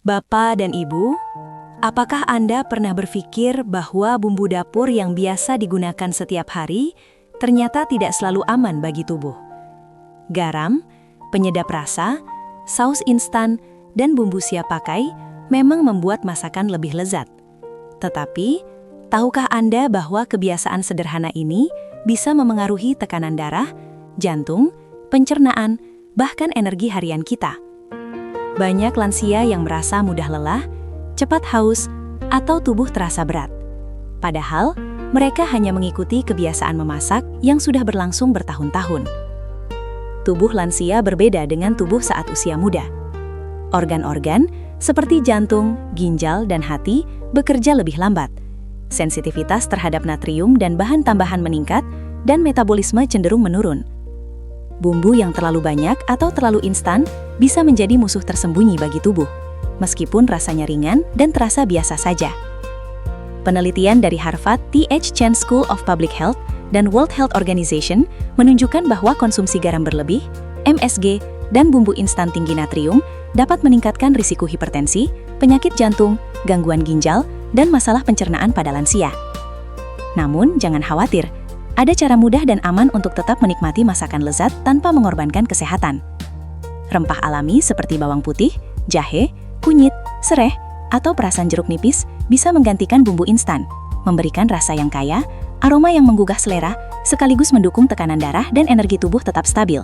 Bapak dan Ibu, apakah Anda pernah berpikir bahwa bumbu dapur yang biasa digunakan setiap hari ternyata tidak selalu aman bagi tubuh? Garam, penyedap rasa, saus instan, dan bumbu siap pakai memang membuat masakan lebih lezat. Tetapi, tahukah Anda bahwa kebiasaan sederhana ini bisa memengaruhi tekanan darah, jantung, pencernaan, bahkan energi harian kita? Banyak lansia yang merasa mudah lelah, cepat haus, atau tubuh terasa berat. Padahal, mereka hanya mengikuti kebiasaan memasak yang sudah berlangsung bertahun-tahun. Tubuh lansia berbeda dengan tubuh saat usia muda. Organ-organ seperti jantung, ginjal, dan hati bekerja lebih lambat. Sensitivitas terhadap natrium dan bahan tambahan meningkat, dan metabolisme cenderung menurun. Bumbu yang terlalu banyak atau terlalu instan bisa menjadi musuh tersembunyi bagi tubuh, meskipun rasanya ringan dan terasa biasa saja. Penelitian dari Harvard T.H. Chan School of Public Health dan World Health Organization menunjukkan bahwa konsumsi garam berlebih, MSG, dan bumbu instan tinggi natrium dapat meningkatkan risiko hipertensi, penyakit jantung, gangguan ginjal, dan masalah pencernaan pada lansia. Namun, jangan khawatir. Ada cara mudah dan aman untuk tetap menikmati masakan lezat tanpa mengorbankan kesehatan. Rempah alami seperti bawang putih, jahe, kunyit, sereh, atau perasan jeruk nipis bisa menggantikan bumbu instan, memberikan rasa yang kaya, aroma yang menggugah selera, sekaligus mendukung tekanan darah dan energi tubuh tetap stabil.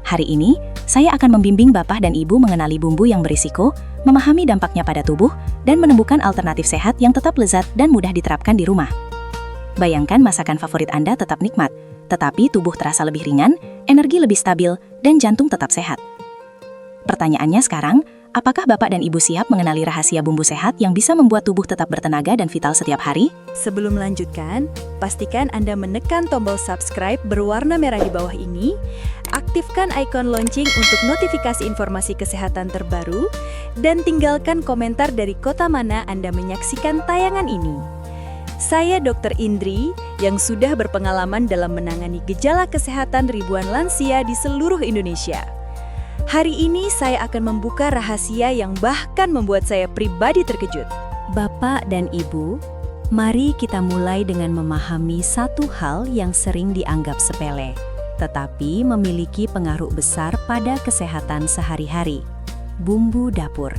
Hari ini, saya akan membimbing Bapak dan Ibu mengenali bumbu yang berisiko, memahami dampaknya pada tubuh, dan menemukan alternatif sehat yang tetap lezat dan mudah diterapkan di rumah. Bayangkan masakan favorit Anda tetap nikmat, tetapi tubuh terasa lebih ringan, energi lebih stabil, dan jantung tetap sehat. Pertanyaannya sekarang, apakah Bapak dan Ibu siap mengenali rahasia bumbu sehat yang bisa membuat tubuh tetap bertenaga dan vital setiap hari? Sebelum melanjutkan, pastikan Anda menekan tombol subscribe berwarna merah di bawah ini, aktifkan ikon lonceng untuk notifikasi informasi kesehatan terbaru, dan tinggalkan komentar dari kota mana Anda menyaksikan tayangan ini. Saya Dr. Indri yang sudah berpengalaman dalam menangani gejala kesehatan ribuan lansia di seluruh Indonesia. Hari ini saya akan membuka rahasia yang bahkan membuat saya pribadi terkejut. Bapak dan Ibu, mari kita mulai dengan memahami satu hal yang sering dianggap sepele, tetapi memiliki pengaruh besar pada kesehatan sehari-hari: bumbu dapur.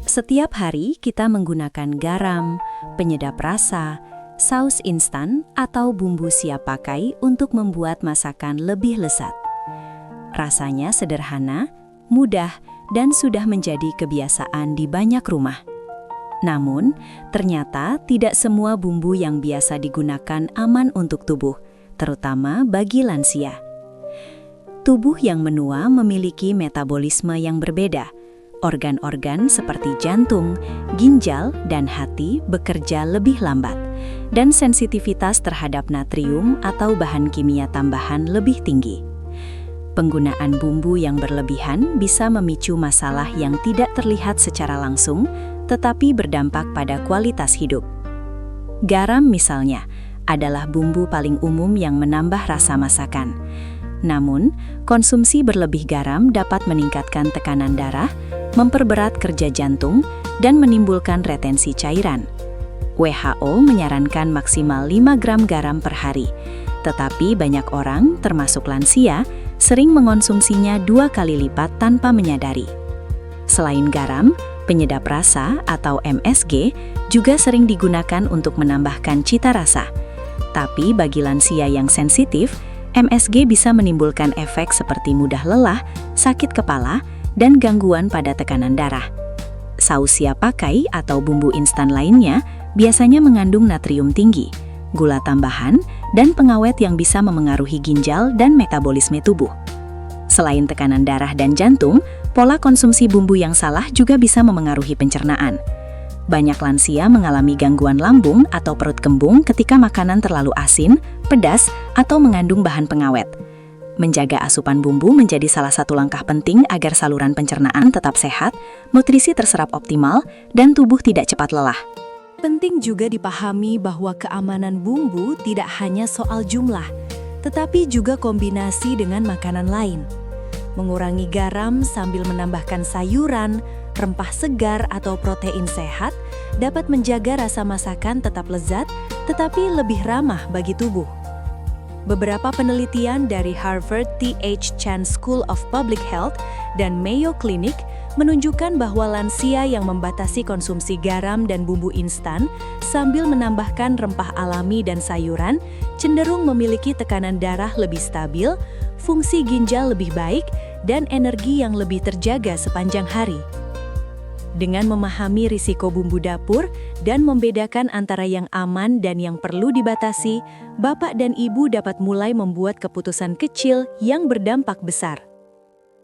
Setiap hari kita menggunakan garam, penyedap rasa, saus instan, atau bumbu siap pakai untuk membuat masakan lebih lezat. Rasanya sederhana, mudah, dan sudah menjadi kebiasaan di banyak rumah. Namun, ternyata tidak semua bumbu yang biasa digunakan aman untuk tubuh, terutama bagi lansia. Tubuh yang menua memiliki metabolisme yang berbeda. Organ-organ seperti jantung, ginjal, dan hati bekerja lebih lambat, dan sensitivitas terhadap natrium atau bahan kimia tambahan lebih tinggi. Penggunaan bumbu yang berlebihan bisa memicu masalah yang tidak terlihat secara langsung, tetapi berdampak pada kualitas hidup. Garam misalnya adalah bumbu paling umum yang menambah rasa masakan. Namun, konsumsi berlebih garam dapat meningkatkan tekanan darah, memperberat kerja jantung, dan menimbulkan retensi cairan. WHO menyarankan maksimal 5 gram garam per hari, tetapi banyak orang, termasuk lansia, sering mengonsumsinya 2 kali lipat tanpa menyadari. Selain garam, penyedap rasa atau MSG juga sering digunakan untuk menambahkan cita rasa. Tapi bagi lansia yang sensitif, MSG bisa menimbulkan efek seperti mudah lelah, sakit kepala, dan gangguan pada tekanan darah. Saus siap pakai atau bumbu instan lainnya biasanya mengandung natrium tinggi, gula tambahan, dan pengawet yang bisa memengaruhi ginjal dan metabolisme tubuh. Selain tekanan darah dan jantung, pola konsumsi bumbu yang salah juga bisa memengaruhi pencernaan. Banyak lansia mengalami gangguan lambung atau perut kembung ketika makanan terlalu asin, pedas, atau mengandung bahan pengawet. Menjaga asupan bumbu menjadi salah satu langkah penting agar saluran pencernaan tetap sehat, nutrisi terserap optimal, dan tubuh tidak cepat lelah. Penting juga dipahami bahwa keamanan bumbu tidak hanya soal jumlah, tetapi juga kombinasi dengan makanan lain. Mengurangi garam sambil menambahkan sayuran, rempah segar atau protein sehat dapat menjaga rasa masakan tetap lezat, tetapi lebih ramah bagi tubuh. Beberapa penelitian dari Harvard T.H. Chan School of Public Health dan Mayo Clinic menunjukkan bahwa lansia yang membatasi konsumsi garam dan bumbu instan sambil menambahkan rempah alami dan sayuran cenderung memiliki tekanan darah lebih stabil, fungsi ginjal lebih baik, dan energi yang lebih terjaga sepanjang hari. Dengan memahami risiko bumbu dapur dan membedakan antara yang aman dan yang perlu dibatasi, Bapak dan Ibu dapat mulai membuat keputusan kecil yang berdampak besar.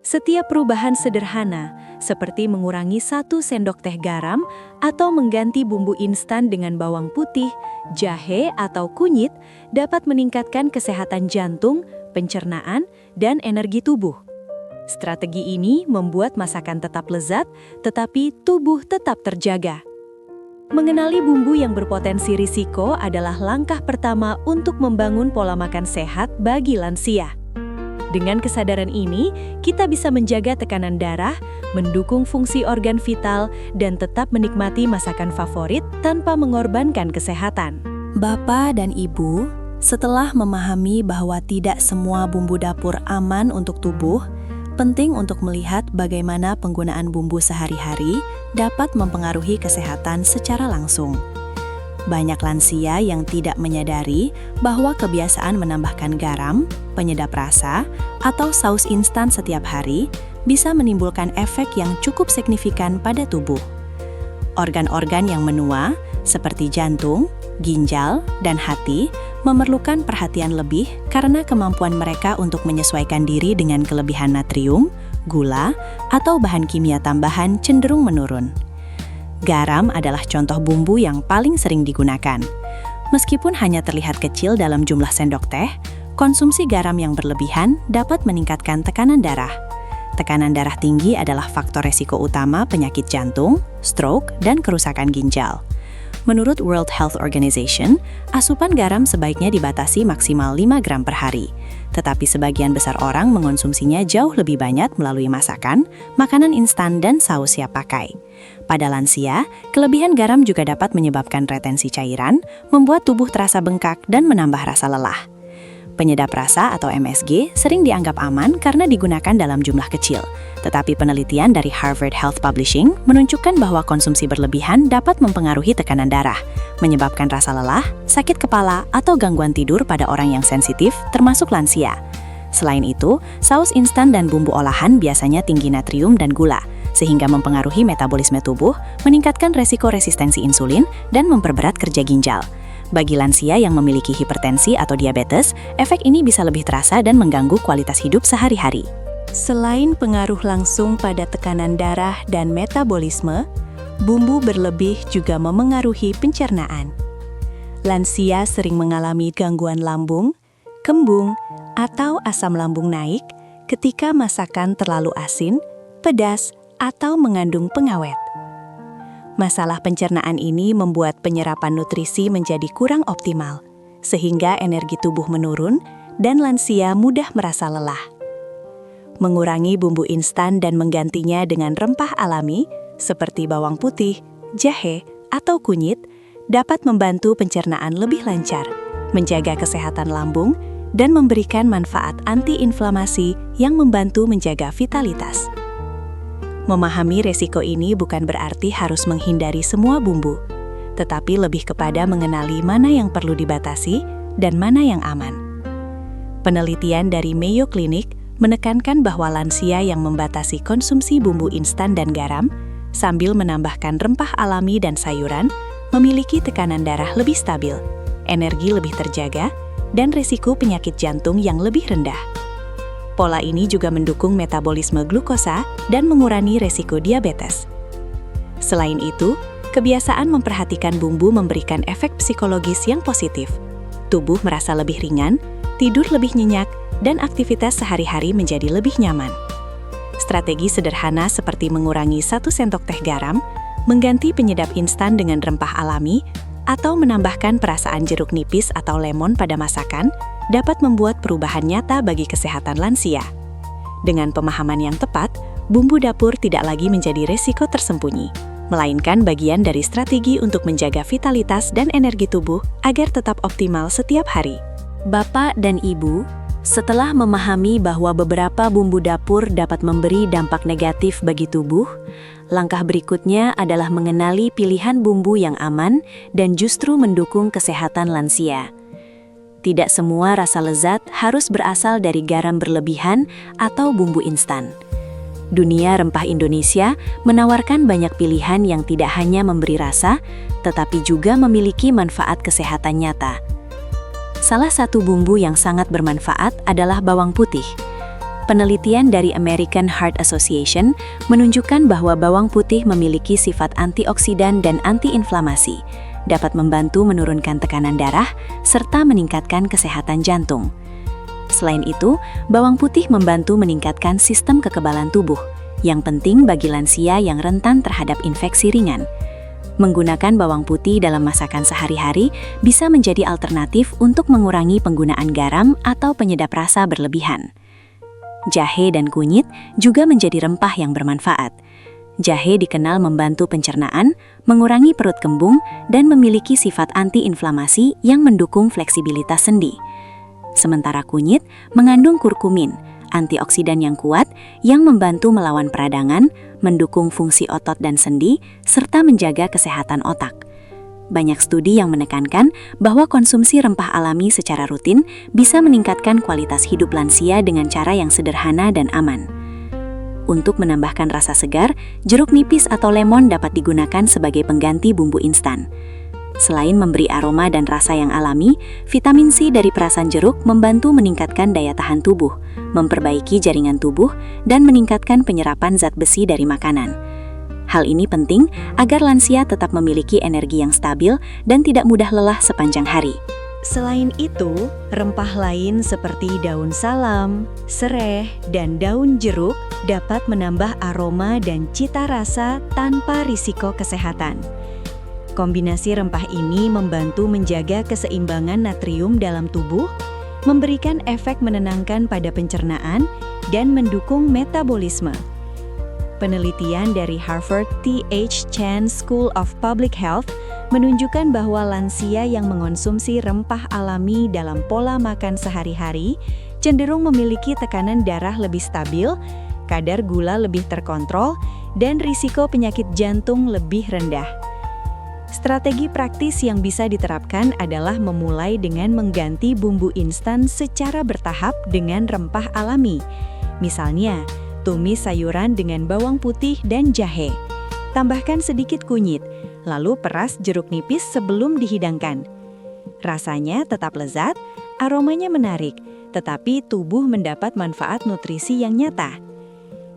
Setiap perubahan sederhana, seperti mengurangi 1 sendok teh garam atau mengganti bumbu instan dengan bawang putih, jahe, atau kunyit, dapat meningkatkan kesehatan jantung, pencernaan, dan energi tubuh. Strategi ini membuat masakan tetap lezat, tetapi tubuh tetap terjaga. Mengenali bumbu yang berpotensi risiko adalah langkah pertama untuk membangun pola makan sehat bagi lansia. Dengan kesadaran ini, kita bisa menjaga tekanan darah, mendukung fungsi organ vital, dan tetap menikmati masakan favorit tanpa mengorbankan kesehatan. Bapak dan Ibu, setelah memahami bahwa tidak semua bumbu dapur aman untuk tubuh, penting untuk melihat bagaimana penggunaan bumbu sehari-hari dapat mempengaruhi kesehatan secara langsung. Banyak lansia yang tidak menyadari bahwa kebiasaan menambahkan garam, penyedap rasa, atau saus instan setiap hari bisa menimbulkan efek yang cukup signifikan pada tubuh. Organ-organ yang menua, seperti jantung, ginjal, dan hati, memerlukan perhatian lebih karena kemampuan mereka untuk menyesuaikan diri dengan kelebihan natrium, gula, atau bahan kimia tambahan cenderung menurun. Garam adalah contoh bumbu yang paling sering digunakan. Meskipun hanya terlihat kecil dalam jumlah sendok teh, konsumsi garam yang berlebihan dapat meningkatkan tekanan darah. Tekanan darah tinggi adalah faktor resiko utama penyakit jantung, stroke, dan kerusakan ginjal. Menurut World Health Organization, asupan garam sebaiknya dibatasi maksimal 5 gram per hari. Tetapi sebagian besar orang mengonsumsinya jauh lebih banyak melalui masakan, makanan instan, dan saus siap pakai. Pada lansia, kelebihan garam juga dapat menyebabkan retensi cairan, membuat tubuh terasa bengkak, dan menambah rasa lelah. Penyedap rasa atau MSG sering dianggap aman karena digunakan dalam jumlah kecil. Tetapi penelitian dari Harvard Health Publishing menunjukkan bahwa konsumsi berlebihan dapat mempengaruhi tekanan darah, menyebabkan rasa lelah, sakit kepala, atau gangguan tidur pada orang yang sensitif, termasuk lansia. Selain itu, saus instan dan bumbu olahan biasanya tinggi natrium dan gula, sehingga mempengaruhi metabolisme tubuh, meningkatkan resiko resistensi insulin, dan memperberat kerja ginjal. Bagi lansia yang memiliki hipertensi atau diabetes, efek ini bisa lebih terasa dan mengganggu kualitas hidup sehari-hari. Selain pengaruh langsung pada tekanan darah dan metabolisme, bumbu berlebih juga memengaruhi pencernaan. Lansia sering mengalami gangguan lambung, kembung, atau asam lambung naik ketika masakan terlalu asin, pedas, atau mengandung pengawet. Masalah pencernaan ini membuat penyerapan nutrisi menjadi kurang optimal, sehingga energi tubuh menurun dan lansia mudah merasa lelah. Mengurangi bumbu instan dan menggantinya dengan rempah alami seperti bawang putih, jahe, atau kunyit dapat membantu pencernaan lebih lancar, menjaga kesehatan lambung, dan memberikan manfaat anti-inflamasi yang membantu menjaga vitalitas. Memahami resiko ini bukan berarti harus menghindari semua bumbu, tetapi lebih kepada mengenali mana yang perlu dibatasi dan mana yang aman. Penelitian dari Mayo Clinic menekankan bahwa lansia yang membatasi konsumsi bumbu instan dan garam, sambil menambahkan rempah alami dan sayuran, memiliki tekanan darah lebih stabil, energi lebih terjaga, dan risiko penyakit jantung yang lebih rendah. Pola ini juga mendukung metabolisme glukosa dan mengurangi resiko diabetes. Selain itu, kebiasaan memperhatikan bumbu memberikan efek psikologis yang positif. Tubuh merasa lebih ringan, tidur lebih nyenyak, dan aktivitas sehari-hari menjadi lebih nyaman. Strategi sederhana seperti mengurangi 1 sendok teh garam, mengganti penyedap instan dengan rempah alami, atau menambahkan perasaan jeruk nipis atau lemon pada masakan, dapat membuat perubahan nyata bagi kesehatan lansia. Dengan pemahaman yang tepat, bumbu dapur tidak lagi menjadi resiko tersembunyi, melainkan bagian dari strategi untuk menjaga vitalitas dan energi tubuh agar tetap optimal setiap hari. Bapak dan Ibu, setelah memahami bahwa beberapa bumbu dapur dapat memberi dampak negatif bagi tubuh, langkah berikutnya adalah mengenali pilihan bumbu yang aman dan justru mendukung kesehatan lansia. Tidak semua rasa lezat harus berasal dari garam berlebihan atau bumbu instan. Dunia rempah Indonesia menawarkan banyak pilihan yang tidak hanya memberi rasa, tetapi juga memiliki manfaat kesehatan nyata. Salah satu bumbu yang sangat bermanfaat adalah bawang putih. Penelitian dari American Heart Association menunjukkan bahwa bawang putih memiliki sifat antioksidan dan antiinflamasi, dapat membantu menurunkan tekanan darah, serta meningkatkan kesehatan jantung. Selain itu, bawang putih membantu meningkatkan sistem kekebalan tubuh, yang penting bagi lansia yang rentan terhadap infeksi ringan. Menggunakan bawang putih dalam masakan sehari-hari bisa menjadi alternatif untuk mengurangi penggunaan garam atau penyedap rasa berlebihan. Jahe dan kunyit juga menjadi rempah yang bermanfaat. Jahe dikenal membantu pencernaan, mengurangi perut kembung, dan memiliki sifat antiinflamasi yang mendukung fleksibilitas sendi. Sementara kunyit mengandung kurkumin, antioksidan yang kuat yang membantu melawan peradangan, mendukung fungsi otot dan sendi, serta menjaga kesehatan otak. Banyak studi yang menekankan bahwa konsumsi rempah alami secara rutin bisa meningkatkan kualitas hidup lansia dengan cara yang sederhana dan aman. Untuk menambahkan rasa segar, jeruk nipis atau lemon dapat digunakan sebagai pengganti bumbu instan. Selain memberi aroma dan rasa yang alami, vitamin C dari perasan jeruk membantu meningkatkan daya tahan tubuh, memperbaiki jaringan tubuh, dan meningkatkan penyerapan zat besi dari makanan. Hal ini penting agar lansia tetap memiliki energi yang stabil dan tidak mudah lelah sepanjang hari. Selain itu, rempah lain seperti daun salam, sereh, dan daun jeruk dapat menambah aroma dan cita rasa tanpa risiko kesehatan. Kombinasi rempah ini membantu menjaga keseimbangan natrium dalam tubuh, memberikan efek menenangkan pada pencernaan, dan mendukung metabolisme. Penelitian dari Harvard T.H. Chan School of Public Health menunjukkan bahwa lansia yang mengonsumsi rempah alami dalam pola makan sehari-hari cenderung memiliki tekanan darah lebih stabil, kadar gula lebih terkontrol, dan risiko penyakit jantung lebih rendah. Strategi praktis yang bisa diterapkan adalah memulai dengan mengganti bumbu instan secara bertahap dengan rempah alami. Misalnya, tumis sayuran dengan bawang putih dan jahe. Tambahkan sedikit kunyit, lalu peras jeruk nipis sebelum dihidangkan. Rasanya tetap lezat, aromanya menarik, tetapi tubuh mendapat manfaat nutrisi yang nyata.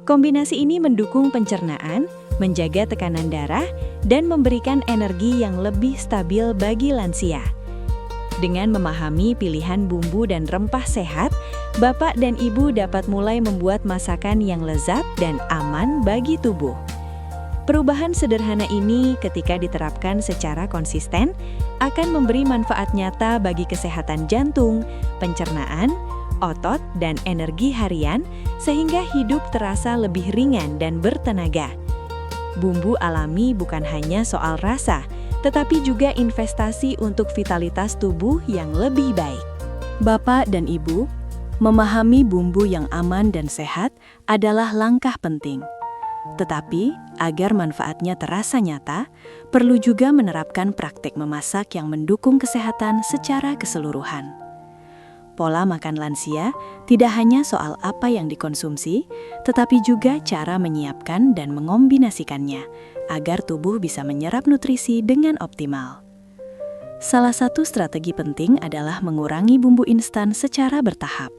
Kombinasi ini mendukung pencernaan, menjaga tekanan darah, dan memberikan energi yang lebih stabil bagi lansia. Dengan memahami pilihan bumbu dan rempah sehat, Bapak dan Ibu dapat mulai membuat masakan yang lezat dan aman bagi tubuh. Perubahan sederhana ini ketika diterapkan secara konsisten akan memberi manfaat nyata bagi kesehatan jantung, pencernaan, otot, dan energi harian sehingga hidup terasa lebih ringan dan bertenaga. Bumbu alami bukan hanya soal rasa, tetapi juga investasi untuk vitalitas tubuh yang lebih baik. Bapak dan Ibu, memahami bumbu yang aman dan sehat adalah langkah penting. Tetapi, agar manfaatnya terasa nyata, perlu juga menerapkan praktik memasak yang mendukung kesehatan secara keseluruhan. Pola makan lansia tidak hanya soal apa yang dikonsumsi, tetapi juga cara menyiapkan dan mengombinasikannya agar tubuh bisa menyerap nutrisi dengan optimal. Salah satu strategi penting adalah mengurangi bumbu instan secara bertahap.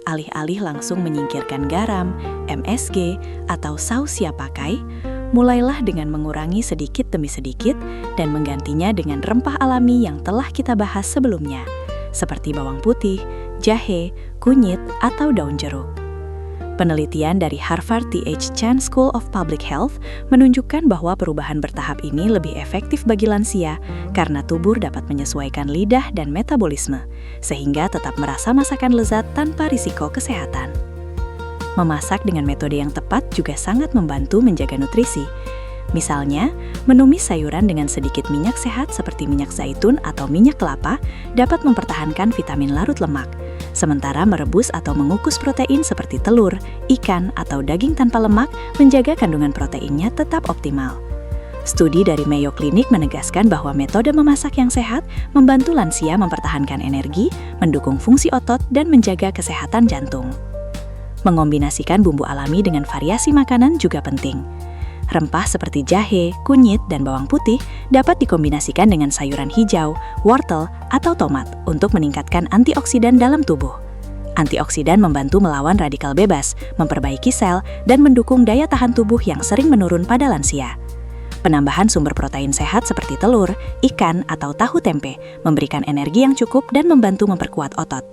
Alih-alih langsung menyingkirkan garam, MSG, atau saus siap pakai, mulailah dengan mengurangi sedikit demi sedikit dan menggantinya dengan rempah alami yang telah kita bahas sebelumnya, seperti bawang putih, jahe, kunyit, atau daun jeruk. Penelitian dari Harvard T.H. Chan School of Public Health menunjukkan bahwa perubahan bertahap ini lebih efektif bagi lansia karena tubuh dapat menyesuaikan lidah dan metabolisme, sehingga tetap merasa masakan lezat tanpa risiko kesehatan. Memasak dengan metode yang tepat juga sangat membantu menjaga nutrisi. Misalnya, menumis sayuran dengan sedikit minyak sehat seperti minyak zaitun atau minyak kelapa dapat mempertahankan vitamin larut lemak. Sementara merebus atau mengukus protein seperti telur, ikan, atau daging tanpa lemak menjaga kandungan proteinnya tetap optimal. Studi dari Mayo Clinic menegaskan bahwa metode memasak yang sehat membantu lansia mempertahankan energi, mendukung fungsi otot, dan menjaga kesehatan jantung. Mengombinasikan bumbu alami dengan variasi makanan juga penting. Rempah seperti jahe, kunyit, dan bawang putih dapat dikombinasikan dengan sayuran hijau, wortel, atau tomat untuk meningkatkan antioksidan dalam tubuh. Antioksidan membantu melawan radikal bebas, memperbaiki sel, dan mendukung daya tahan tubuh yang sering menurun pada lansia. Penambahan sumber protein sehat seperti telur, ikan, atau tahu tempe memberikan energi yang cukup dan membantu memperkuat otot.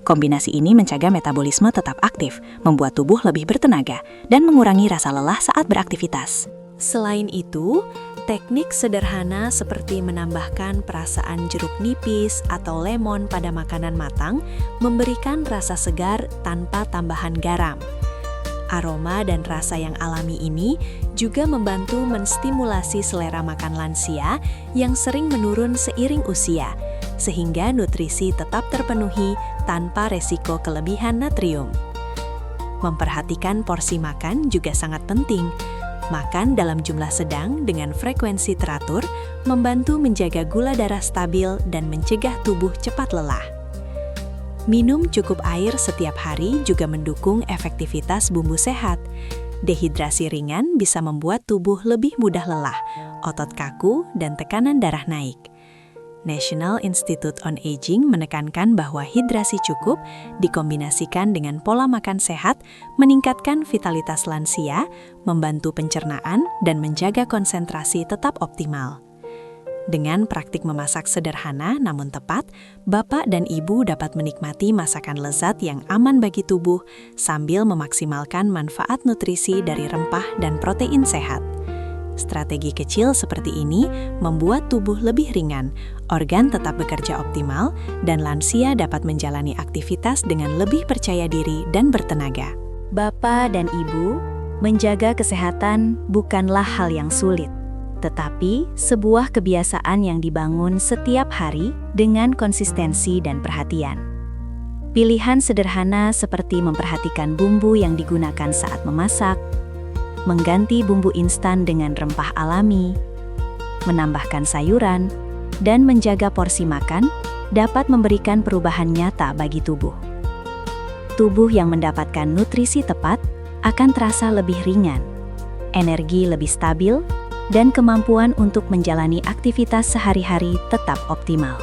Kombinasi ini mencegah metabolisme tetap aktif, membuat tubuh lebih bertenaga, dan mengurangi rasa lelah saat beraktivitas. Selain itu, teknik sederhana seperti menambahkan perasaan jeruk nipis atau lemon pada makanan matang memberikan rasa segar tanpa tambahan garam. Aroma dan rasa yang alami ini juga membantu menstimulasi selera makan lansia yang sering menurun seiring usia, sehingga nutrisi tetap terpenuhi tanpa resiko kelebihan natrium. Memperhatikan porsi makan juga sangat penting. Makan dalam jumlah sedang dengan frekuensi teratur membantu menjaga gula darah stabil dan mencegah tubuh cepat lelah. Minum cukup air setiap hari juga mendukung efektivitas bumbu sehat. Dehidrasi ringan bisa membuat tubuh lebih mudah lelah, otot kaku, dan tekanan darah naik. National Institute on Aging menekankan bahwa hidrasi cukup dikombinasikan dengan pola makan sehat meningkatkan vitalitas lansia, membantu pencernaan, dan menjaga konsentrasi tetap optimal. Dengan praktik memasak sederhana namun tepat, bapak dan ibu dapat menikmati masakan lezat yang aman bagi tubuh sambil memaksimalkan manfaat nutrisi dari rempah dan protein sehat. Strategi kecil seperti ini membuat tubuh lebih ringan, organ tetap bekerja optimal, dan lansia dapat menjalani aktivitas dengan lebih percaya diri dan bertenaga. Bapak dan Ibu, menjaga kesehatan bukanlah hal yang sulit, tetapi sebuah kebiasaan yang dibangun setiap hari dengan konsistensi dan perhatian. Pilihan sederhana seperti memperhatikan bumbu yang digunakan saat memasak, mengganti bumbu instan dengan rempah alami, menambahkan sayuran, dan menjaga porsi makan dapat memberikan perubahan nyata bagi tubuh. Tubuh yang mendapatkan nutrisi tepat akan terasa lebih ringan, energi lebih stabil, dan kemampuan untuk menjalani aktivitas sehari-hari tetap optimal.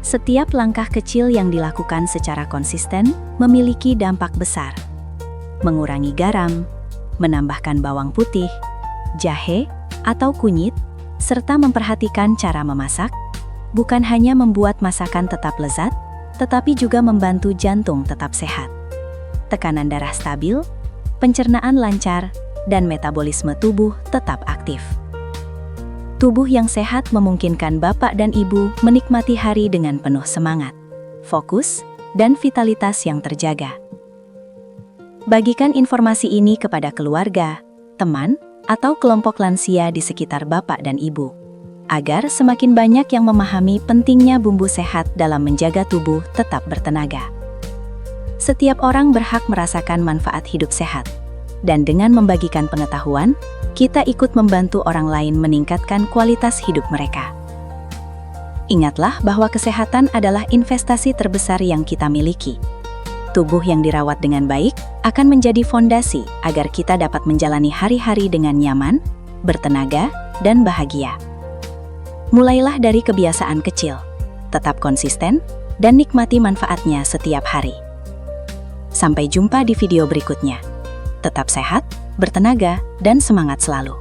Setiap langkah kecil yang dilakukan secara konsisten memiliki dampak besar. Mengurangi garam, menambahkan bawang putih, jahe, atau kunyit, serta memperhatikan cara memasak, bukan hanya membuat masakan tetap lezat, tetapi juga membantu jantung tetap sehat. Tekanan darah stabil, pencernaan lancar, dan metabolisme tubuh tetap aktif. Tubuh yang sehat memungkinkan bapak dan ibu menikmati hari dengan penuh semangat, fokus, dan vitalitas yang terjaga. Bagikan informasi ini kepada keluarga, teman, atau kelompok lansia di sekitar bapak dan ibu, agar semakin banyak yang memahami pentingnya bumbu sehat dalam menjaga tubuh tetap bertenaga. Setiap orang berhak merasakan manfaat hidup sehat, dan dengan membagikan pengetahuan, kita ikut membantu orang lain meningkatkan kualitas hidup mereka. Ingatlah bahwa kesehatan adalah investasi terbesar yang kita miliki. Tubuh yang dirawat dengan baik akan menjadi fondasi agar kita dapat menjalani hari-hari dengan nyaman, bertenaga, dan bahagia. Mulailah dari kebiasaan kecil, tetap konsisten, dan nikmati manfaatnya setiap hari. Sampai jumpa di video berikutnya. Tetap sehat, bertenaga, dan semangat selalu.